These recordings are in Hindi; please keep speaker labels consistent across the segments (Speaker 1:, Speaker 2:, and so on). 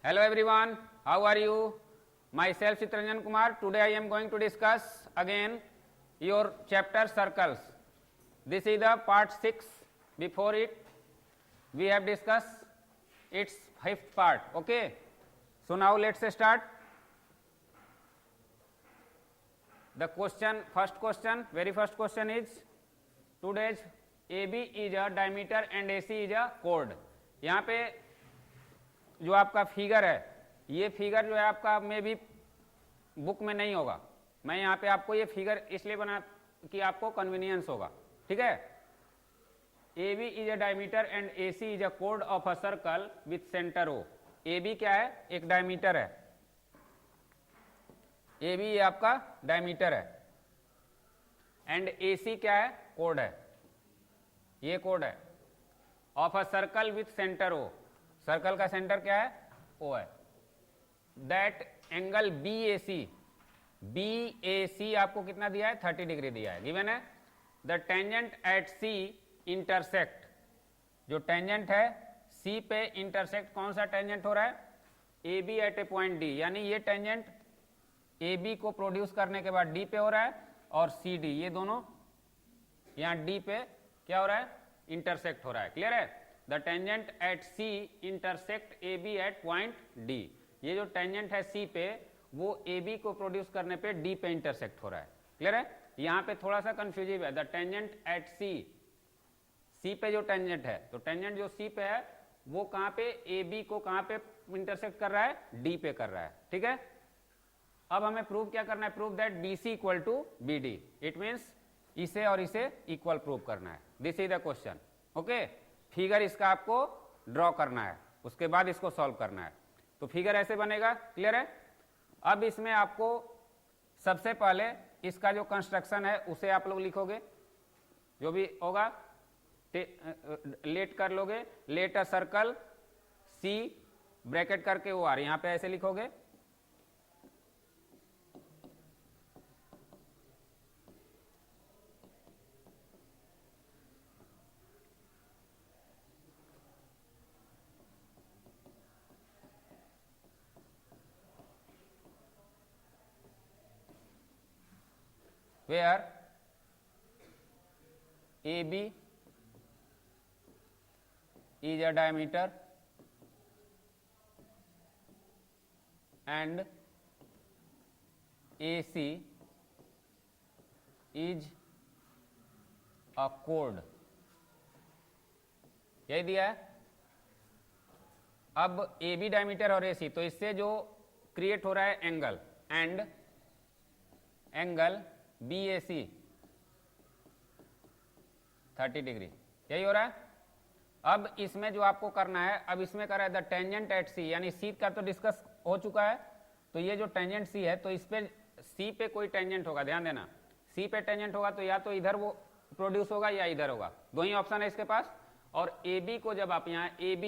Speaker 1: Hello everyone, how are you? Myself Chitranjan Kumar. Today I am going to discuss again your chapter circles. This is the part 6. Before it we have discussed its 5th part. Okay, so now let's start. The question, very first question is, today's AB is a diameter and AC is a chord. यहाँ पे जो आपका फिगर है, ये फिगर जो है आपका मे भी बुक में नहीं होगा, मैं यहाँ पे आपको ये फिगर इसलिए बना कि आपको कन्वीनियंस होगा, ठीक है। AB is a diameter and AC is a chord of a circle with centre O. AB क्या है? एक डायमीटर है, AB ये आपका डायमीटर है, एंड AC क्या है? कोड है, ये कोड है, of a circle with centre O. Circle का सेंटर क्या है? O है. दैट एंगल BAC आपको कितना दिया है? 30 डिग्री दिया है, गिवन है. The tangent at C intersect, जो टेंजेंट है C पे इंटरसेक्ट, कौन सा टेंजेंट हो रहा है? AB एट ए पॉइंट D, यानी ये टेंजेंट AB को प्रोड्यूस करने के बाद D पे हो रहा है, और CD ये दोनों यहाँ D पे क्या हो रहा है? इंटरसेक्ट हो रहा है. क्लियर है? The tangent at C intersect AB at point D. ये जो टेंजेंट है C पे, वो AB को प्रोड्यूस करने पे D पे इंटरसेक्ट हो रहा है. क्लियर है? यहाँ पे थोड़ा सा कंफ्यूजिव है. द टेंजेंट एट C पे जो टेंजेंट है, तो टेंजेंट जो C पे है वो कहाँ पे? AB को कहाँ पे इंटरसेक्ट कर रहा है? D पे कर रहा है. ठीक है, अब हमें प्रूव क्या करना है? Prove that BC equal to BD. It means इसे और इसे इक्वल प्रूव करना है. This is the question. Okay, figure इसका आपको ड्रॉ करना है, उसके बाद इसको सॉल्व करना है. तो फिगर ऐसे बनेगा. क्लियर है? अब इसमें आपको सबसे पहले इसका जो कंस्ट्रक्शन है उसे आप लोग लिखोगे, जो भी होगा लेट कर लोगे. Let a circle C bracket करके OR, यहां पे ऐसे लिखोगे. where AB is a diameter and AC is a chord. यही दिया है. अब AB डायमीटर और AC, तो इससे जो क्रिएट हो रहा है angle, and angle BAC 30 degree, यही हो रहा है. अब इसमें जो आपको करना है, अब इसमें कर रहा है द टेंजेंट एट C, यानी C का तो डिस्कस हो चुका है. तो ये जो टेंजेंट C है, तो इस पे C पे कोई टेंजेंट होगा, ध्यान देना. C पे टेंजेंट होगा तो या तो इधर वो प्रोड्यूस होगा या इधर होगा, दो ही ऑप्शन है इसके पास. और AB को जब आप यहाँ AB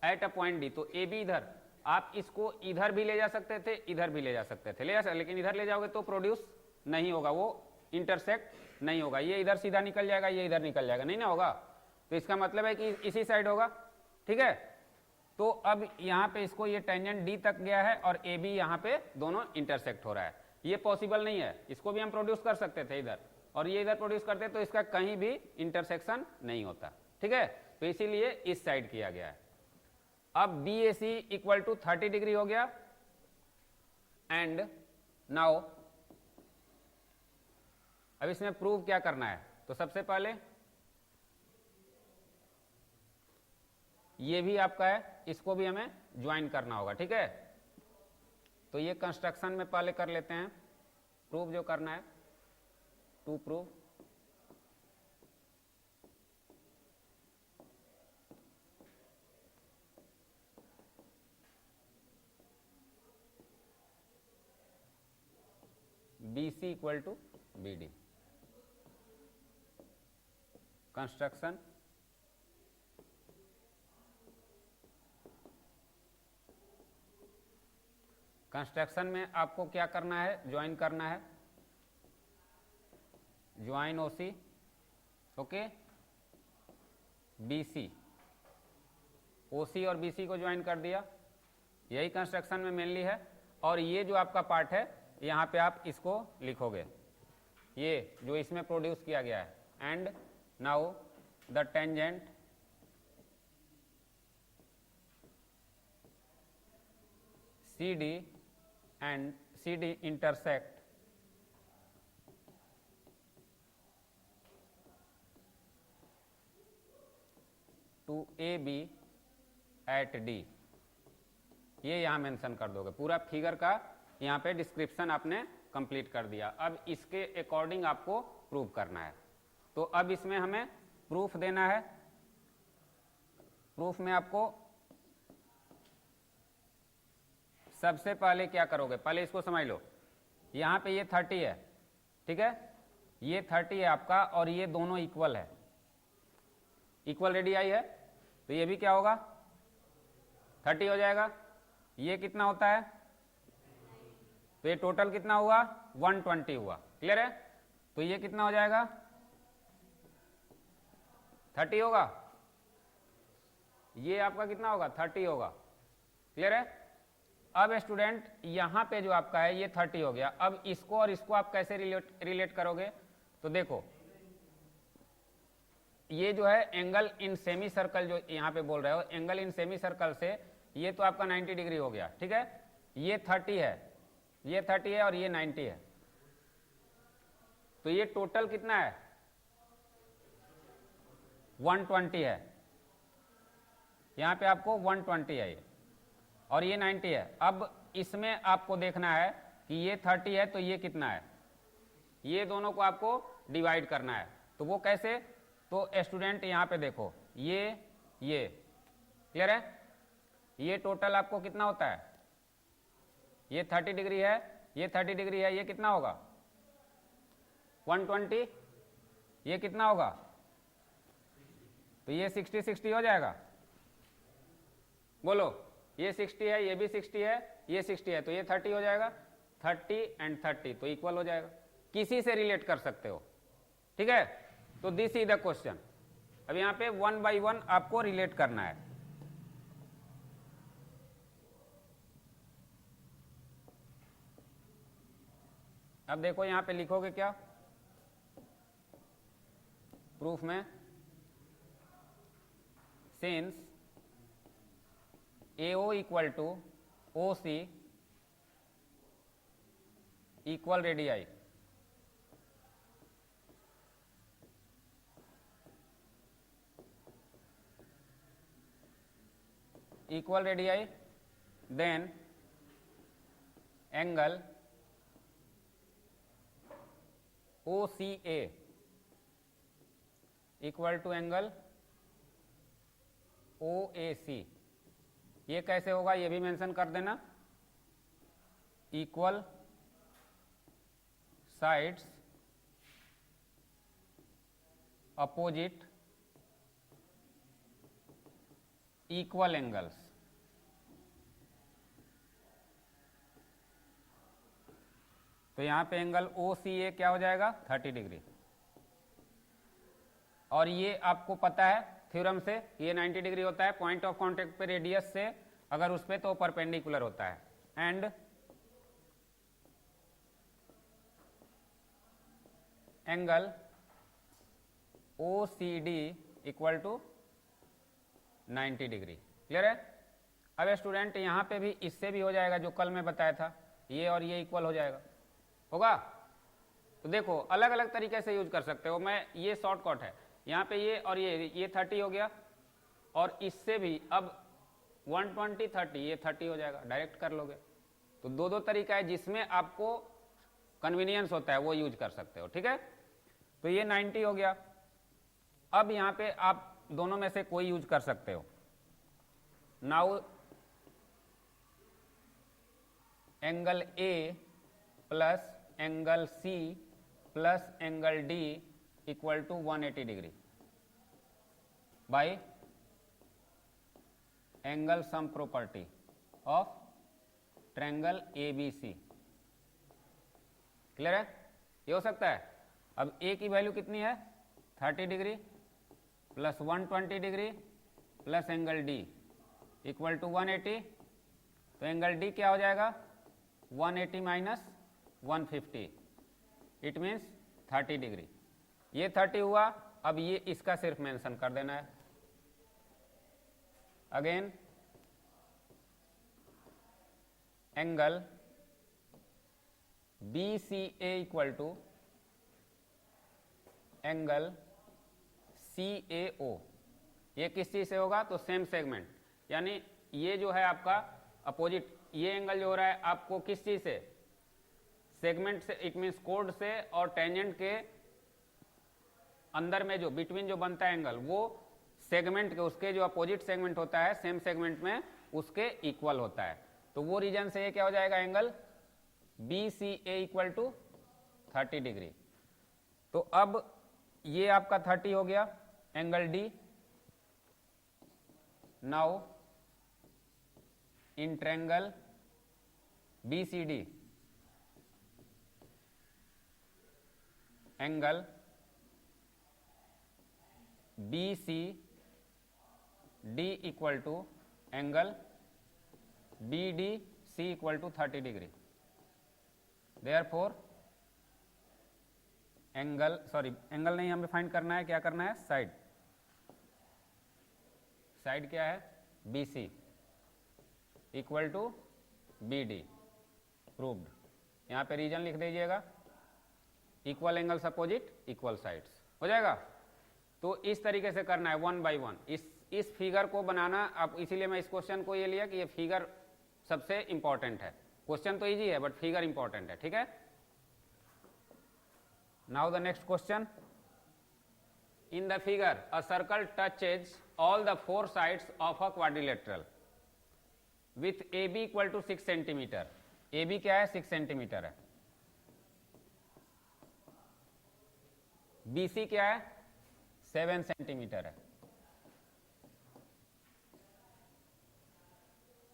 Speaker 1: at a point D, तो AB इधर, आप इसको इधर भी ले जा सकते थे, इधर भी ले जा सकते थे, ले जा सकते, लेकिन इधर ले जाओगे तो प्रोड्यूस नहीं होगा, वो इंटरसेक्ट नहीं होगा. ये इधर सीधा निकल जाएगा, ये इधर निकल जाएगा, नहीं ना होगा. तो इसका मतलब है कि इसी साइड होगा. ठीक है, तो अब यहाँ पे इसको ये टेंजेंट D तक गया है और AB यहाँ पे दोनों इंटरसेक्ट हो रहा है. ये पॉसिबल नहीं है, इसको भी हम प्रोड्यूस कर सकते थे इधर, और ये इधर प्रोड्यूस करते तो इसका कहीं भी इंटरसेक्शन नहीं होता. ठीक है, तो इसीलिए इस साइड किया गया है. अब BAC इक्वल टू 30 डिग्री हो गया. एंड नाउ अब इसमें प्रूव क्या करना है? तो सबसे पहले ये भी आपका है, इसको भी हमें ज्वाइन करना होगा. ठीक है, तो ये कंस्ट्रक्शन में पहले कर लेते हैं. प्रूव जो करना है, to prove BC equal to BD. Construction में आपको क्या करना है? ज्वाइन करना है. Join OC, okay, BC, OC और BC को ज्वाइन कर दिया. यही कंस्ट्रक्शन में मेनली है। और ये जो आपका पार्ट है यहाँ पे आप इसको लिखोगे, ये जो इसमें प्रोड्यूस किया गया है। And now the tangent CD and CD intersect to AB at D। ये यहाँ मेंशन कर दोगे, पूरा फिगर का यहाँ पे डिस्क्रिप्शन आपने कंप्लीट कर दिया। अब इसके अकॉर्डिंग आपको प्रूव करना है। तो अब इसमें हमें प्रूफ देना है। प्रूफ में आपको सबसे पहले क्या करोगे, पहले इसको समझ लो। यहाँ पे ये 30 है, ठीक है, ये 30 है आपका, और ये दोनों इक्वल है, इक्वल रेडियाई है, तो ये भी क्या होगा 30 हो जाएगा। ये कितना होता है, तो ये टोटल कितना हुआ 120 हुआ, क्लियर है। तो ये कितना हो जाएगा 30 होगा, ये आपका कितना होगा 30 होगा, क्लियर है। अब स्टूडेंट यहां पे जो आपका है ये 30 हो गया। अब इसको और इसको आप कैसे रिलेट करोगे, तो देखो ये जो है एंगल इन सेमी सर्कल जो यहाँ पे बोल रहे हो, एंगल इन सेमी सर्कल से ये तो आपका 90 डिग्री हो गया, ठीक है। ये 30 है, ये 30 है और ये 90 है, तो ये टोटल कितना है 120 है। यहाँ पे आपको 120 है ये, और ये 90 है। अब इसमें आपको देखना है कि ये 30 है तो ये कितना है, ये दोनों को आपको डिवाइड करना है। तो वो कैसे, तो स्टूडेंट यहाँ पे देखो ये क्लियर है, ये टोटल आपको कितना होता है, ये 30 डिग्री है, ये 30 डिग्री है, ये कितना होगा 120, ये कितना होगा, तो ये 60 हो जाएगा। बोलो, ये 60 है, ये भी 60 है, ये 60 है, तो ये 30 हो जाएगा। 30 एंड 30 तो इक्वल हो जाएगा, किसी से रिलेट कर सकते हो, ठीक है। तो दिस इज द क्वेश्चन। अब यहां पे 1 by 1 आपको रिलेट करना है। अब देखो यहां पे लिखोगे क्या प्रूफ में, since AO equal to OC equal radii, equal radii, then angle OCA equal to angle OAC। ये कैसे होगा ये भी मेंशन कर देना, equal sides opposite equal angles. तो यहां पे एंगल OCA क्या हो जाएगा 30 डिग्री, और ये आपको पता है थ्योरम से ये 90 डिग्री होता है पॉइंट ऑफ कांटेक्ट पे रेडियस से, अगर उस पे तो परपेंडिकुलर होता है। And angle OCD equal to 90 degree, clear है। अब स्टूडेंट यहां पे भी इससे भी हो जाएगा जो कल मैं बताया था, ये और ये इक्वल हो जाएगा, होगा। तो देखो अलग अलग तरीके से यूज कर सकते हो, मैं ये शॉर्टकट है, यहाँ पे ये और ये 30 हो गया, और इससे भी अब 120 30 ये 30 हो जाएगा, डायरेक्ट कर लोगे। तो दो तरीका है जिसमें आपको कन्वीनियंस होता है वो यूज कर सकते हो, ठीक है। तो ये 90 हो गया। अब यहाँ पे आप दोनों में से कोई यूज कर सकते हो। Now angle A plus angle C plus angle D equal to 180 degree by angle sum property of triangle ABC, clear है। ये हो सकता है। अब A की वैल्यू कितनी है 30 degree plus 120 degree plus angle D equal to 180, तो एंगल डी क्या हो जाएगा 180 माइनस 150, इट मीन्स 30 डिग्री। ये 30 हुआ। अब ये इसका सिर्फ मेंशन कर देना है। Again angle B C A equal to angle C A O. ये किस चीज से होगा? तो सेम सेगमेंट, यानी ये जो है आपका अपोजिट, ये एंगल जो हो रहा है आपको किस चीज से? सेगमेंट से, इट मीन्स कोड से, और टेंजेंट के अंदर में जो बिटवीन जो बनता है एंगल, वो सेगमेंट के, उसके जो अपोजिट सेगमेंट होता है सेम सेगमेंट में, उसके इक्वल होता है। तो वो रीजन से ये क्या हो जाएगा? Angle B C A equal to 30 degree. तो अब ये आपका 30 हो गया angle D. Now in triangle B C D, angle B C D equal to angle B D C equal to 30 degree. Therefore angle, sorry angle नहीं, हमें फाइंड करना है, क्या करना है? साइड। साइड क्या है? B C equal to B D. Proved. यहां पे रीजन लिख दीजिएगा, equal angles opposite equal sides, हो जाएगा। तो इस तरीके से करना है वन बाय वन। इस फिगर को बनाना आप, इसीलिए मैं इस क्वेश्चन को ये लिया कि ये फिगर सबसे इंपॉर्टेंट है। क्वेश्चन तो इजी है बट फिगर इंपॉर्टेंट है, ठीक है। Now the next question. In the figure a circle touches all the 4 sides of a quadrilateral with A B equal to 6 centimetre. A B क्या है? 6 सेंटीमीटर है। बी सी क्या है? 7 सेंटीमीटर है।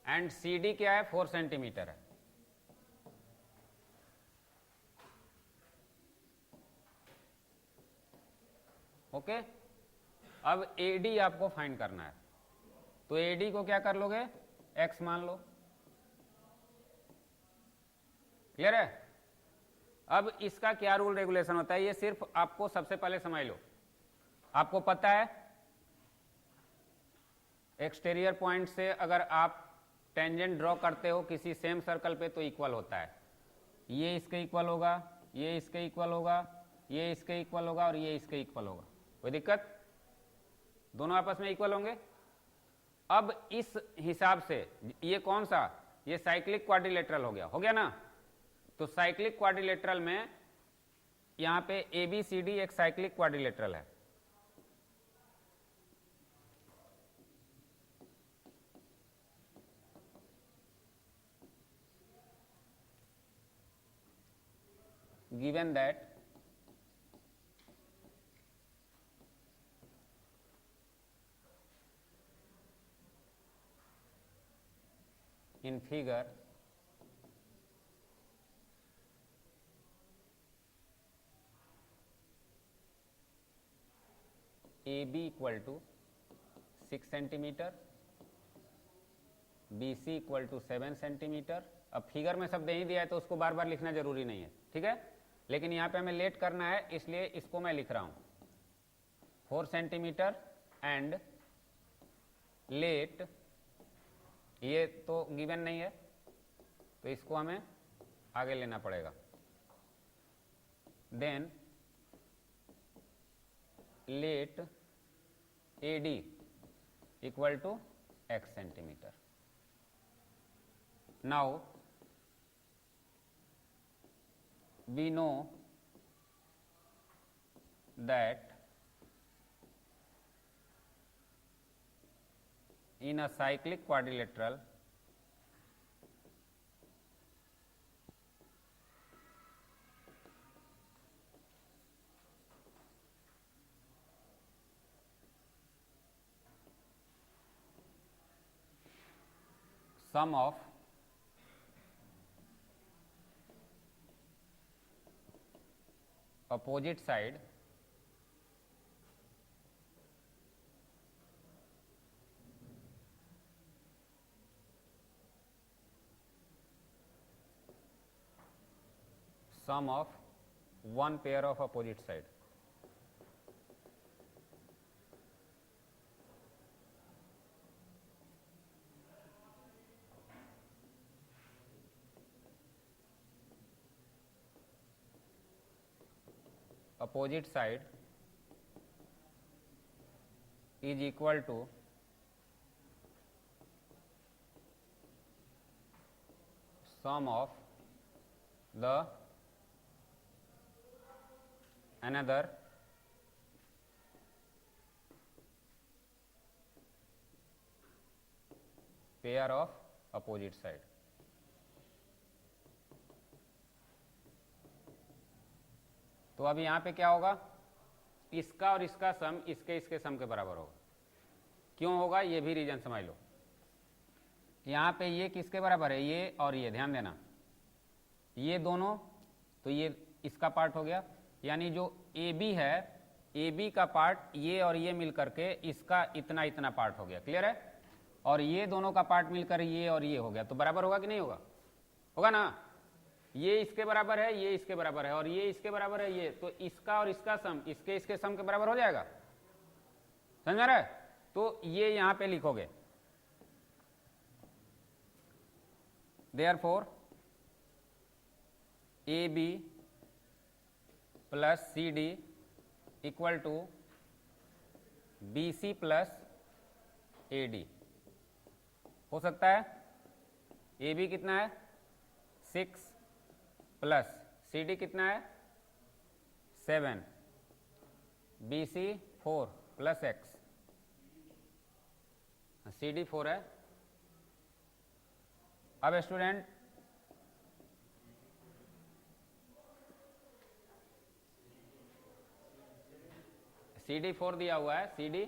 Speaker 1: एंड सी डी क्या है? 4 सेंटीमीटर है। ओके। अब ए डी आपको फाइंड करना है। तो ए डी को क्या कर लोगे? एक्स मान लो। क्लियर है? अब इसका क्या रूल रेगुलेशन होता है, ये सिर्फ आपको सबसे पहले समझ लो। आपको पता है एक्सटीरियर पॉइंट से अगर आप टेंजेंट ड्रॉ करते हो किसी सेम सर्कल पे तो इक्वल होता है। ये इसके इक्वल होगा, ये इसके इक्वल होगा, ये इसके इक्वल होगा और ये इसके इक्वल होगा। कोई दिक्कत? दोनों आपस में इक्वल होंगे। अब इस हिसाब से ये कौन सा? ये साइक्लिक क्वाड्रिलेटरल हो गया ना। तो साइक्लिक क्वाड्रिलेटरल में यहां पे ए बी सी डी एक साइक्लिक क्वाड्रिलेटरल है। Given that in figure AB equal to 6 centimetre, BC equal to 7 centimetre. अब फिगर में सब दे ही दिया है तो उसको बार बार लिखना जरूरी नहीं है, ठीक है। लेकिन यहाँ पे हमें लेट करना है इसलिए इसको मैं लिख रहा हूँ 4 सेंटीमीटर एंड लेट। ये तो गिवन नहीं है तो इसको हमें आगे लेना पड़ेगा। Then let AD equal to x centimetre. Now we know that in a cyclic quadrilateral sum of opposite side sum of one pair of opposite side. Opposite side is equal to sum of the another pair of opposite side. तो अब यहां पे क्या होगा, इसका और इसका सम इसके इसके सम के बराबर होगा. क्यों होगा ये भी रीजन समझ लो. यहां पे ये किसके बराबर है, ये और ये, ध्यान देना, ये दोनों, तो ये इसका पार्ट हो गया, यानी जो ए बी है, ए बी का पार्ट ये और ये मिलकर के इसका इतना इतना पार्ट हो गया. क्लियर है. और ये दोनों का पार्ट मिलकर ये और ये हो गया, तो बराबर होगा कि नहीं होगा, होगा ना. ये इसके बराबर है, ये इसके बराबर है, और ये इसके बराबर है, ये, तो इसका और इसका सम इसके इसके सम के बराबर हो जाएगा. समझ में रहा है. तो ये यहां पे लिखोगे, therefore A B plus C D equal to B C plus A D. हो सकता है. ए बी कितना है 6 प्लस सी डी कितना है 7, B C 4 plus x, C D 4 है. अब स्टूडेंट सी डी 4 दिया हुआ है, सी डी,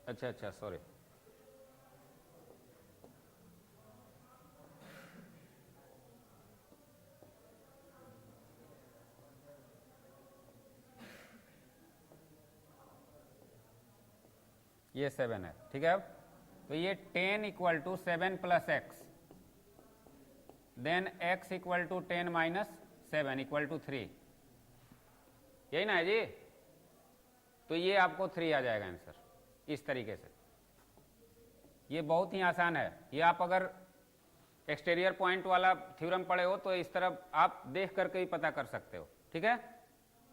Speaker 1: अच्छा अच्छा सॉरी, ये 7 है. ठीक है. अब तो ये 10 equal to 7 plus x, then x equal to 10 minus 7 equal to 3. यही ना है जी. तो ये आपको 3 आ जाएगा आंसर इस तरीके से. ये बहुत ही आसान है. ये आप अगर एक्सटीरियर पॉइंट वाला थ्योरम पढ़े हो तो इस तरफ आप देख करके ही पता कर सकते हो. ठीक है.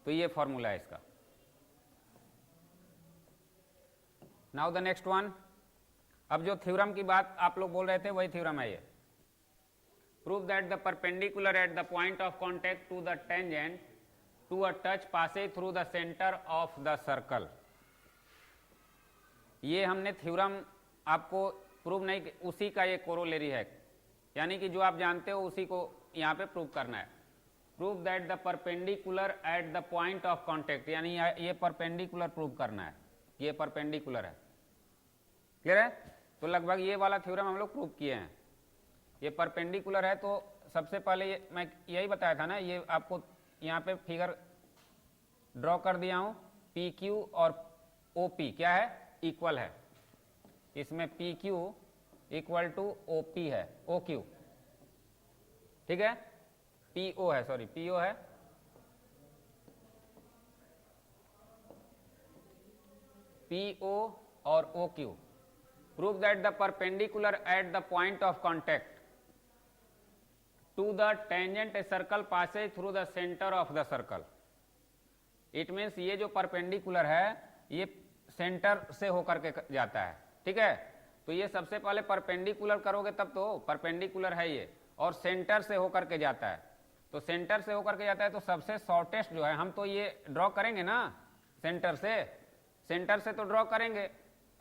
Speaker 1: तो ये फॉर्मूला है इसका. Now the next one. अब जो थ्योरम की बात आप लोग बोल रहे थे वही थ्योरम है ये. Prove that the perpendicular at the point of contact to the tangent to a touch passes through the centre of the circle. ये हमने थ्योरम आपको प्रूव नहीं, उसी का ये कोरोलरी है, यानी कि जो आप जानते हो उसी को यहां पे प्रूव करना है. Prove that the perpendicular at the point of contact, यानी ये परपेंडिकुलर प्रूव करना है, ये परपेंडिकुलर है. क्लियर है. तो लगभग ये वाला थ्योरम हम लोग प्रूव किए हैं. ये परपेंडिकुलर है, तो सबसे पहले मैं यही बताया था ना, ये आपको यहाँ पे फिगर ड्रॉ कर दिया हूं. पी क्यू और ओ पी क्या है, इक्वल है. इसमें P Q equal to O P है, ओ क्यू. ठीक है. पी ओ है, सॉरी पी ओ है, पी ओ और O Q. Prove that the perpendicular at the point of contact to the tangent a circle passes through the centre of the circle. It means ये जो परपेंडिकुलर है ये सेंटर से होकर के जाता है. ठीक है. तो ये सबसे पहले परपेंडिकुलर करोगे तब तो परपेंडिकुलर है ये, और सेंटर से होकर के जाता है. तो सेंटर से होकर के जाता है तो सबसे शॉर्टेस्ट जो है, हम तो ये ड्रॉ करेंगे ना सेंटर से तो ड्रॉ करेंगे,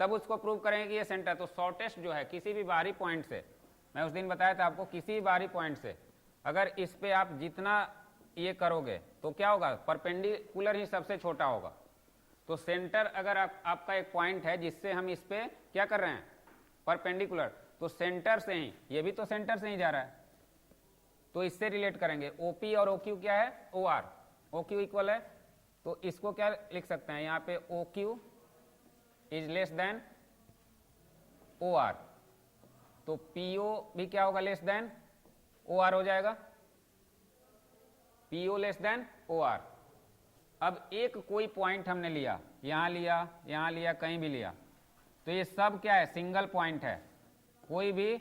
Speaker 1: तब उसको प्रूव करेंगे कि ये सेंटर. तो शॉर्टेस्ट जो है किसी भी बाहरी पॉइंट से, मैं उस दिन बताया था आपको, किसी भी बाहरी पॉइंट से अगर इस पे आप जितना ये करोगे तो क्या होगा, परपेंडिकुलर ही सबसे छोटा होगा. तो सेंटर अगर आपका एक पॉइंट है जिससे हम इस पे क्या कर रहे हैं, परपेंडिकुलर, तो सेंटर से ही, ये भी तो सेंटर से ही जा रहा है, तो इससे रिलेट करेंगे. OP और OQ क्या है, OR. OQ इक्वल है, तो इसको क्या लिख सकते हैं, यहाँ पे OQ is less than OR. तो PO भी क्या होगा, लेस देन ओ आर हो जाएगा, P O less than O R. अब एक कोई पॉइंट हमने लिया, यहां लिया, यहां लिया, कहीं भी लिया, तो ये सब क्या है, सिंगल पॉइंट है, कोई भी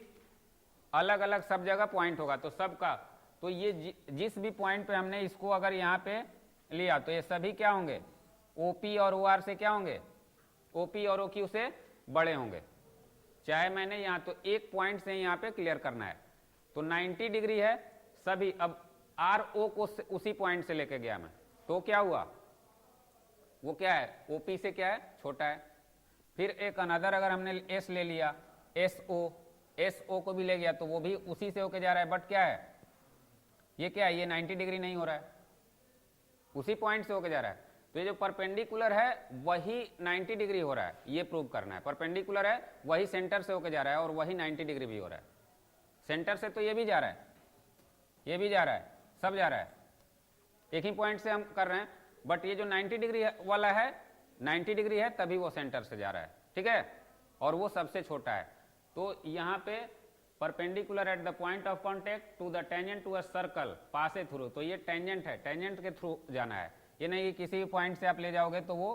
Speaker 1: अलग अलग सब जगह पॉइंट होगा, तो सबका, तो ये जिस भी पॉइंट पे हमने इसको अगर यहाँ पे लिया तो ये सभी क्या होंगे, OP और OR से क्या होंगे, OP और OQ से बड़े होंगे। चाहे मैंने यहाँ तो एक पॉइंट से यहाँ पे क्लियर करना है, तो 90 डिग्री है सभी। अब RO को उसी पॉइंट से लेके गया मैं, तो क्या हुआ, वो क्या है, OP से क्या है, छोटा है। फिर एक अनदर अगर हमने S ले लिया, SO को भी ले गया, तो वो भी उसी से होके जा रहा है, बट क्या है, ये क्या है, ये 90 डिग्री नहीं हो रहा है, उसी पॉइंट से होके जा रहा है। तो ये जो परपेंडिकुलर है वही 90 डिग्री हो रहा है, ये प्रूव करना है। परपेंडिकुलर है वही सेंटर से होके जा रहा है और वही 90 डिग्री भी हो रहा है। सेंटर से तो ये भी जा रहा है, ये भी जा रहा है, सब जा रहा है, एक ही पॉइंट से हम कर रहे हैं, बट ये जो 90 डिग्री वाला है 90 डिग्री है तभी वो सेंटर से जा रहा है, ठीक है, और वो सबसे छोटा है। तो यहाँ पे perpendicular at the point of contact to the tangent to a circle pass a through, तो ये टेंजेंट है, टेंजेंट के थ्रू जाना है, ये नहीं कि किसी भी पॉइंट से आप ले जाओगे तो वो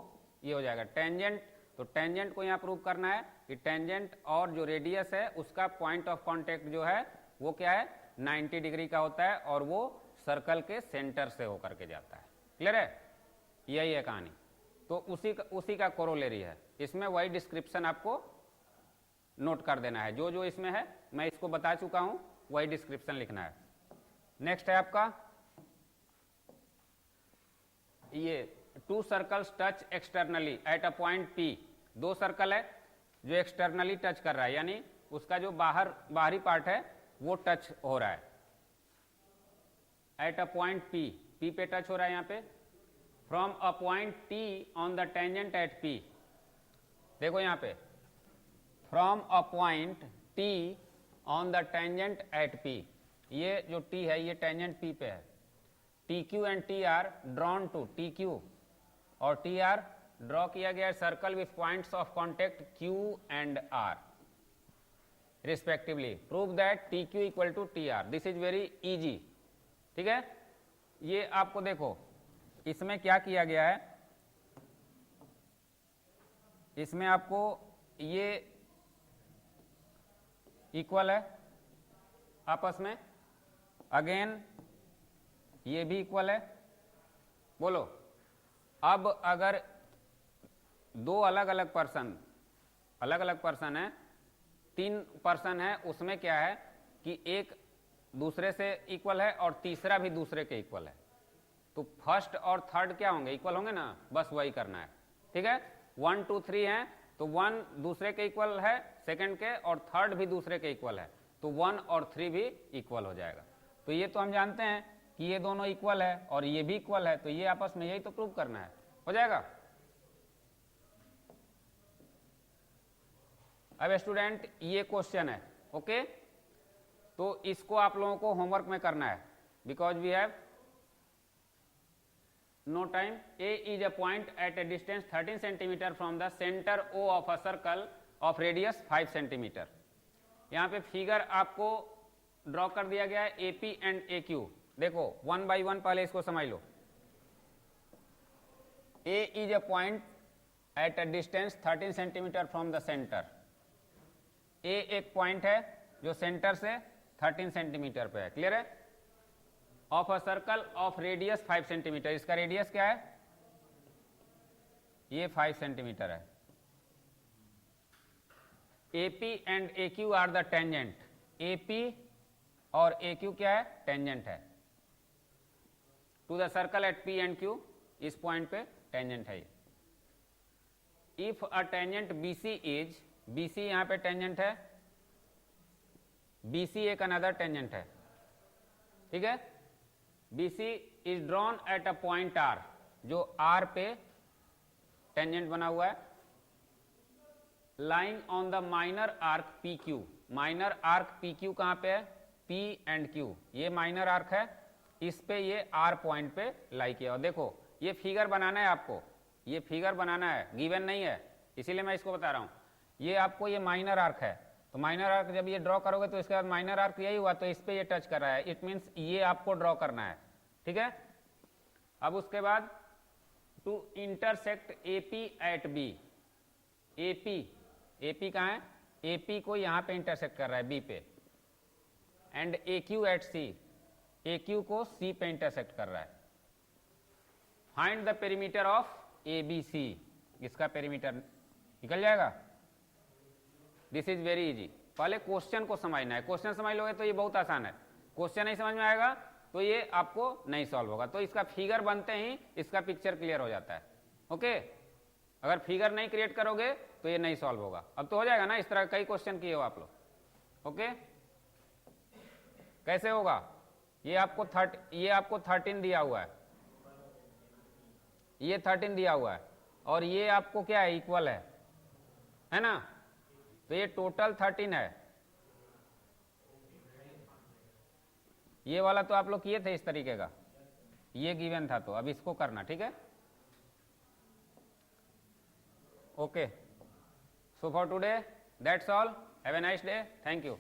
Speaker 1: ये हो जाएगा टेंजेंट। तो टेंजेंट को यहाँ प्रूव करना है कि टेंजेंट और जो रेडियस है उसका पॉइंट ऑफ कॉन्टेक्ट जो है वो क्या है, 90 डिग्री का होता है और वो सर्कल के सेंटर से होकर के जाता है। क्लियर है, यही है कहानी। तो उसी का कोरोलरी है, इसमें वही डिस्क्रिप्शन आपको नोट कर देना है, जो जो इसमें है मैं इसको बता चुका हूं, वही डिस्क्रिप्शन लिखना है। नेक्स्ट है आपका ये to circles touch externally at a point P, दो सर्कल है जो एक्सटर्नली टच कर रहा है, यानी उसका जो बाहरी पार्ट है वो टच हो रहा है एट अ पॉइंट P पे टच हो रहा है यहाँ पे, from a point T on the tangent eight P। देखो यहाँ पे from a point T on the tangent eight P, ये जो T है ये टेंजेंट P पे है। TQ and T R drawn to, TQ और T आर ड्रॉ किया गया circle with points of contact Q and R respectively. Prove that TQ इक्वल टू TR, this is very easy, ठीक है। ये आपको देखो इसमें क्या किया गया है, इसमें आपको ये इक्वल है आपस में, अगेन ये भी इक्वल है। बोलो अब अगर दो अलग अलग पर्सन है, तीन पर्सन है, उसमें क्या है कि एक दूसरे से इक्वल है और तीसरा भी दूसरे के इक्वल है, तो फर्स्ट और थर्ड क्या होंगे, इक्वल होंगे ना, बस वही करना है, ठीक है। 1 2 3 हैं तो 1 दूसरे के इक्वल है सेकंड के, और थर्ड भी दूसरे के इक्वल है, तो 1 और 3 भी इक्वल हो जाएगा। तो ये तो हम जानते हैं कि ये दोनों इक्वल है और ये भी इक्वल है, तो ये आपस में यही तो प्रूव करना है, हो जाएगा। अब स्टूडेंट ये क्वेश्चन है, ओके, तो इसको आप लोगों को होमवर्क में करना है, because we have no time. A is a point at a distance 13 centimeter from the center O of a circle of radius 5 centimeter। यहाँ पे फिगर आपको ड्रॉ कर दिया गया है AP एंड AQ। देखो 1 by 1 पहले इसको समझ लो। A is a point at a distance 13 centimeter from the center। A एक पॉइंट है जो सेंटर से 13 सेंटीमीटर पे है, क्लियर है। Of a circle of radius 5 centimetre, इसका रेडियस क्या है, ये 5 सेंटीमीटर है। AP and AQ are the tangent, AP और AQ क्या है, टेंजेंट है to the circle at P and Q, इस पॉइंट पे टेंजेंट है। If a tangent BC is, BC यहां पे टेंजेंट है, BC एक अनदर टेंजेंट है, ठीक है। BC is drawn at a point R, जो R पे टेंजेंट बना हुआ है, lying on the minor arc PQ। Minor arc PQ कहां पे है, P एंड Q, ये माइनर आर्क है, इस पे ये R पॉइंट पे लाई किया। और देखो ये फिगर बनाना है आपको, ये फिगर बनाना है, गिवन नहीं है, इसीलिए मैं इसको बता रहा हूं। ये आपको ये माइनर आर्क है, तो तो माइनर आर्क जब ये ड्रॉ करोगे तो इसके बाद माइनर आर्क यही हुआ, तो इस पे ये टच कर रहा है, इट मीन्स ये आपको ड्रॉ करना है, ठीक है। अब उसके बाद to intersect A P at B, A P कहाँ है, एपी को यहाँ पे इंटरसेक्ट कर रहा है बी पे, and A Q at C, A Q को सी पे इंटरसेक्ट कर रहा है। Find the perimeter of A B C, इसका पेरीमीटर निकल जाएगा। This is very easy. पहले क्वेश्चन को समझना है, क्वेश्चन समझ लोगे तो ये बहुत आसान है, क्वेश्चन नहीं समझ में आएगा तो ये आपको नहीं सॉल्व होगा। तो इसका फिगर बनते ही इसका पिक्चर क्लियर हो जाता है, ओके। अगर फिगर नहीं क्रिएट करोगे तो ये नहीं सॉल्व होगा। अब तो हो जाएगा ना, इस तरह कई क्वेश्चन किए हो आप लोग, ओके। कैसे होगा, ये आपको 13 दिया हुआ है, ये 13 दिया हुआ है, और ये आपको क्या है, इक्वल है ना, तो ये टोटल 13 है। ये वाला तो आप लोग किए थे इस तरीके का, ये गिवन था, तो अब इसको करना, ठीक है, okay. So for today that's all, have a nice day, thank you.